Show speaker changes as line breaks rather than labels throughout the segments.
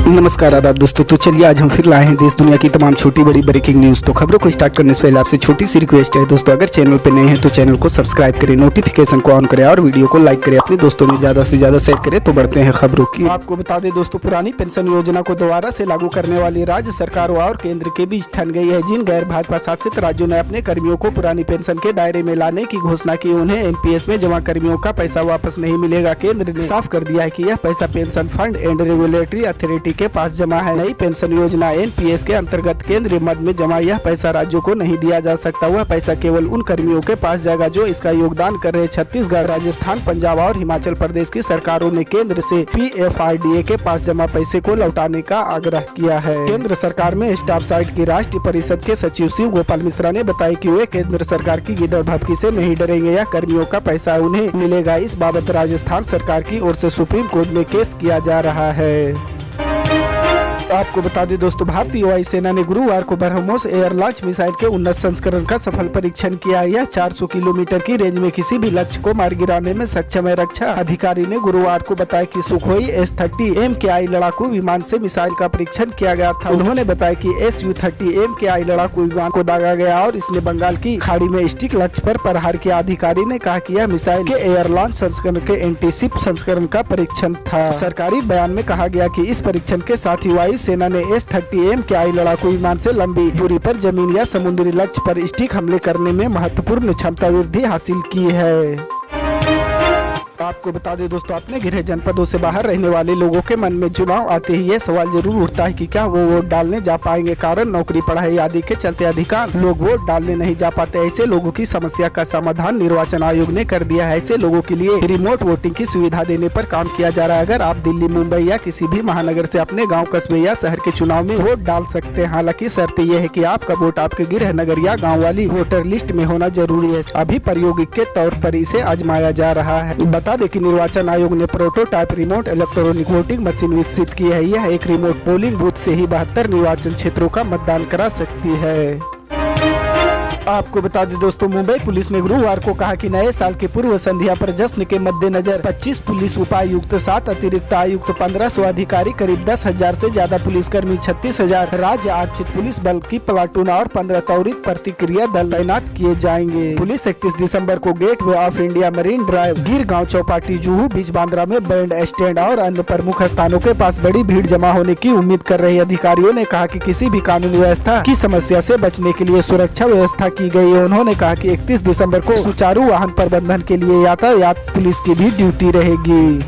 नमस्कार आदाब दोस्तों। तो चलिए आज हम फिर लाए हैं देश दुनिया की तमाम छोटी बड़ी ब्रेकिंग न्यूज़। तो खबरों को स्टार्ट करने से पहले आपसे छोटी सी रिक्वेस्ट है दोस्तों, अगर चैनल पे नए हैं तो चैनल को सब्सक्राइब करें, नोटिफिकेशन को ऑन करें और वीडियो को लाइक करें, अपने दोस्तों में ज़्यादा से ज़्यादा शेयर करें। तो बढ़ते हैं खबरों की। आपको बता दें दोस्तों, पुरानी पेंशन योजना को दोबारा से लागू करने वाली राज्य सरकारों और केंद्र के बीच ठन गई है। जिन गैर भाजपा शासित राज्यों ने अपने कर्मियों को पुरानी पेंशन के दायरे में लाने की घोषणा की, उन्हें एनपीएस में जमा कर्मियों का पैसा वापस नहीं मिलेगा। केंद्र ने साफ कर दिया है कि यह पैसा pension fund and regulatory authority के पास जमा है। नई पेंशन योजना एनपीएस के अंतर्गत केंद्रीय मद में जमा यह पैसा राज्यों को नहीं दिया जा सकता। वह पैसा केवल उन कर्मियों के पास जाएगा जो इसका योगदान कर रहे। छत्तीसगढ़, राजस्थान, पंजाब और हिमाचल प्रदेश की सरकारों ने केंद्र से पीएफआरडीए के पास जमा पैसे को लौटाने का आग्रह किया है। केंद्र सरकार में स्टाफ साइट की राष्ट्रीय परिषद के सचिव शिव गोपाल मिश्रा ने बताया कि वे केंद्र सरकार की गिदड़ भभकी से नहीं डरेंगे। यह कर्मियों का पैसा उन्हें मिलेगा। इस बाबत राजस्थान सरकार की ओर से सुप्रीम कोर्ट में केस किया जा रहा है। आपको बता दें दोस्तों, भारतीय वायुसेना ने गुरुवार को ब्रह्मोस एयर लॉन्च मिसाइल के उन्नत संस्करण का सफल परीक्षण किया। यह 400 किलोमीटर की रेंज में किसी भी लक्ष्य को मार गिराने में सक्षम है। रक्षा अधिकारी ने गुरुवार को बताया कि सुखोई S-30 MKI लड़ाकू विमान से मिसाइल का परीक्षण किया गया था। उन्होंने बताया कि Su-30 MKI लड़ाकू विमान को दागा गया और इसने बंगाल की खाड़ी में स्टिक लक्ष्य पर प्रहार किया। अधिकारी ने कहा कि यह मिसाइल के एयर लॉन्च संस्करण के एंटीशिप संस्करण का परीक्षण था। सरकारी बयान में कहा गया कि इस परीक्षण के साथ ही वायु सेना ने S-30 MKI लड़ाकू विमान से लंबी दूरी पर जमीन या समुद्री लक्ष्य पर स्टिक हमले करने में महत्वपूर्ण क्षमता वृद्धि हासिल की है। आपको बता दें दोस्तों, अपने गृह जनपदों से बाहर रहने वाले लोगों के मन में चुनाव आते ही यह सवाल जरूर उठता है कि क्या वो वोट डालने जा पाएंगे। कारण नौकरी, पढ़ाई आदि के चलते अधिकांश लोग वोट डालने नहीं जा पाते। ऐसे लोगों की समस्या का समाधान निर्वाचन आयोग ने कर दिया है। ऐसे लोगों के लिए रिमोट वोटिंग की सुविधा देने पर काम किया जा रहा है। अगर आप दिल्ली, मुंबई या किसी भी महानगर से अपने गाँव, कस्बे या शहर के चुनाव में वोट डाल सकते हैं। हालांकि शर्त यह है कि आपका वोट आपके गृह नगर या गाँव वाली वोटर लिस्ट में होना जरूरी है। अभी प्रायोगिक के तौर पर इसे आजमाया जा रहा है। बता दें कि निर्वाचन आयोग ने prototype remote electronic voting machine विकसित की है। यह एक रिमोट पोलिंग बूथ से ही 72 निर्वाचन क्षेत्रों का मतदान करा सकती है। आपको बता दें दोस्तों, मुंबई पुलिस ने गुरुवार को कहा कि नए साल के पूर्व संध्या पर जश्न के मद्देनजर 25 पुलिस उपायुक्त, 7 अतिरिक्त आयुक्त, 1500 अधिकारी, करीब 10,000 से ज्यादा पुलिसकर्मी, 36,000 राज्य आरक्षित पुलिस बल की प्लाटून और 15 त्वरित प्रतिक्रिया दल तैनात किए जाएंगे। पुलिस 31 दिसंबर को gateway of India, marine drive, Girgaon Chowpatty, Juhu beach, Bandra में बैंड स्टैंड और अन्य प्रमुख स्थानों के पास बड़ी भीड़ जमा होने की उम्मीद कर रहे अधिकारियों ने कहा कि किसी भी कानून व्यवस्था की समस्या से बचने के लिए सुरक्षा व्यवस्था की गई है। उन्होंने कहा कि 31 दिसंबर को सुचारू वाहन प्रबंधन के लिए यातायात पुलिस की भी ड्यूटी रहेगी।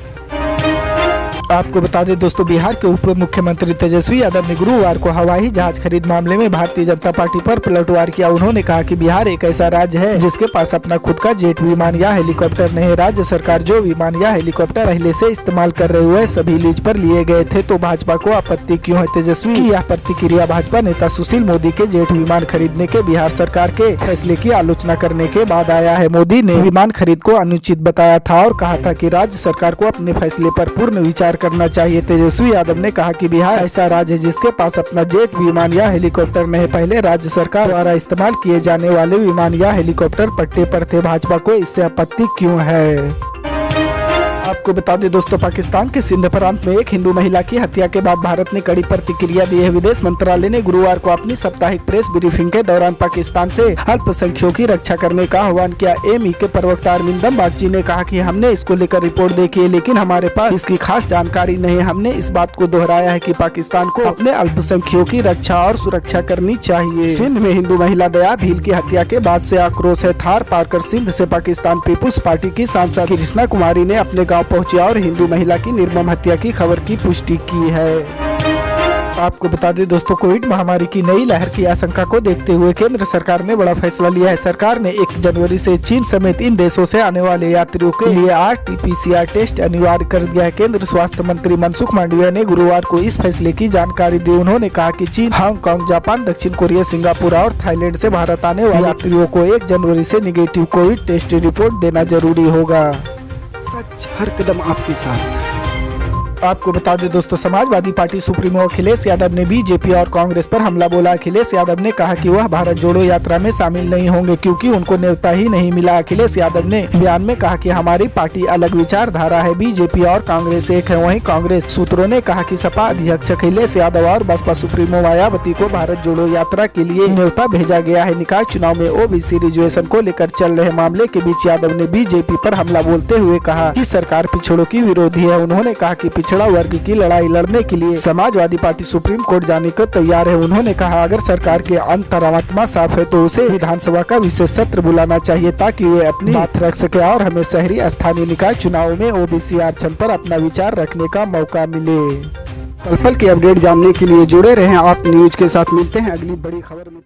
आपको बता दें दोस्तों, बिहार के उप मुख्यमंत्री तेजस्वी यादव ने गुरुवार को हवाई जहाज खरीद मामले में भारतीय जनता पार्टी पर पलटवार किया। उन्होंने कहा कि बिहार एक ऐसा राज्य है जिसके पास अपना खुद का जेट विमान या हेलीकॉप्टर नहीं है। राज्य सरकार जो विमान या हेलीकॉप्टर पहले से इस्तेमाल कर रहे हुए सभी लीज पर लिए गए थे, तो भाजपा को आपत्ति क्यों है। तेजस्वी की यह प्रतिक्रिया भाजपा नेता सुशील मोदी के जेट विमान खरीदने के बिहार सरकार के फैसले की आलोचना करने के बाद आया है। मोदी ने विमान खरीद को अनुचित बताया था और कहा था कि राज्य सरकार को अपने फैसले पर पूर्ण विचार करना चाहिए। तेजस्वी यादव ने कहा कि बिहार ऐसा राज्य है जिसके पास अपना जेट विमान या हेलीकॉप्टर नहीं। पहले राज्य सरकार द्वारा इस्तेमाल किए जाने वाले विमान या हेलीकॉप्टर पट्टे पर थे। भाजपा को इससे आपत्ति क्यों है। आपको बता दें दोस्तों, पाकिस्तान के सिंध प्रांत में एक हिंदू महिला की हत्या के बाद भारत ने कड़ी प्रतिक्रिया दी है। विदेश मंत्रालय ने गुरुवार को अपनी साप्ताहिक प्रेस ब्रीफिंग के दौरान पाकिस्तान से अल्पसंख्यकों की रक्षा करने का आह्वान किया। एमई के प्रवक्ता अरविंदम बागची ने कहा कि हमने इसको लेकर रिपोर्ट देखी है, लेकिन हमारे पास इसकी खास जानकारी नहीं है। हमने इस बात को दोहराया है कि पाकिस्तान को अपने अल्पसंख्यकों की रक्षा और सुरक्षा करनी चाहिए। सिंध में हिंदू महिला दया भील की हत्या के बाद से आक्रोश है। थार पार कर सिंध से पाकिस्तान पीपुल्स पार्टी की सांसद कृष्णा कुमारी ने अपने गाँव पहुंची और हिंदू महिला की निर्मम हत्या की खबर की पुष्टि की है। आपको बता दें दोस्तों, कोविड महामारी की नई लहर की आशंका को देखते हुए केंद्र सरकार ने बड़ा फैसला लिया है। सरकार ने 1 जनवरी से चीन समेत इन देशों से आने वाले यात्रियों के लिए RT-PCR टेस्ट अनिवार्य कर दिया है। केंद्र स्वास्थ्य मंत्री मनसुख मांडविया ने गुरुवार को इस फैसले की जानकारी दी। उन्होंने कहा कि चीन, हांगकांग, जापान, दक्षिण कोरिया, सिंगापुर और थाईलैंड से भारत आने वाले यात्रियों को 1 जनवरी से निगेटिव कोविड टेस्ट रिपोर्ट देना जरूरी होगा। सच हर कदम आपके साथ। आपको बता दें दोस्तों, समाजवादी पार्टी सुप्रीमो अखिलेश यादव ने बीजेपी और कांग्रेस पर हमला बोला। अखिलेश यादव ने कहा कि वह भारत जोड़ो यात्रा में शामिल नहीं होंगे क्योंकि उनको न्योता ही नहीं मिला। अखिलेश यादव ने बयान में कहा कि हमारी पार्टी अलग विचारधारा है, बीजेपी और कांग्रेस एक है। वहीं कांग्रेस सूत्रों ने कहा कि सपा अध्यक्ष अखिलेश यादव और बसपा सुप्रीमो मायावती को भारत जोड़ो यात्रा के लिए न्योता भेजा गया है। निकाय चुनाव में ओबीसी रिजर्वेशन को लेकर चल रहे मामले के बीच यादव ने बीजेपी पर हमला बोलते हुए कहा कि सरकार पिछड़ों की विरोधी है। उन्होंने कहा कि पिछड़ा वर्ग की लड़ाई लड़ने के लिए समाजवादी पार्टी सुप्रीम कोर्ट जाने को तैयार है। उन्होंने कहा अगर सरकार के अंतरात्मा साफ है तो उसे विधानसभा का विशेष सत्र बुलाना चाहिए ताकि वे अपनी बात रख सके और हमें शहरी स्थानीय निकाय चुनाव में ओबीसी आरक्षण पर अपना विचार रखने का मौका मिले। पल पल की अपडेट जानने के लिए जुड़े रहें आप न्यूज के साथ। मिलते हैं अगली बड़ी खबर में।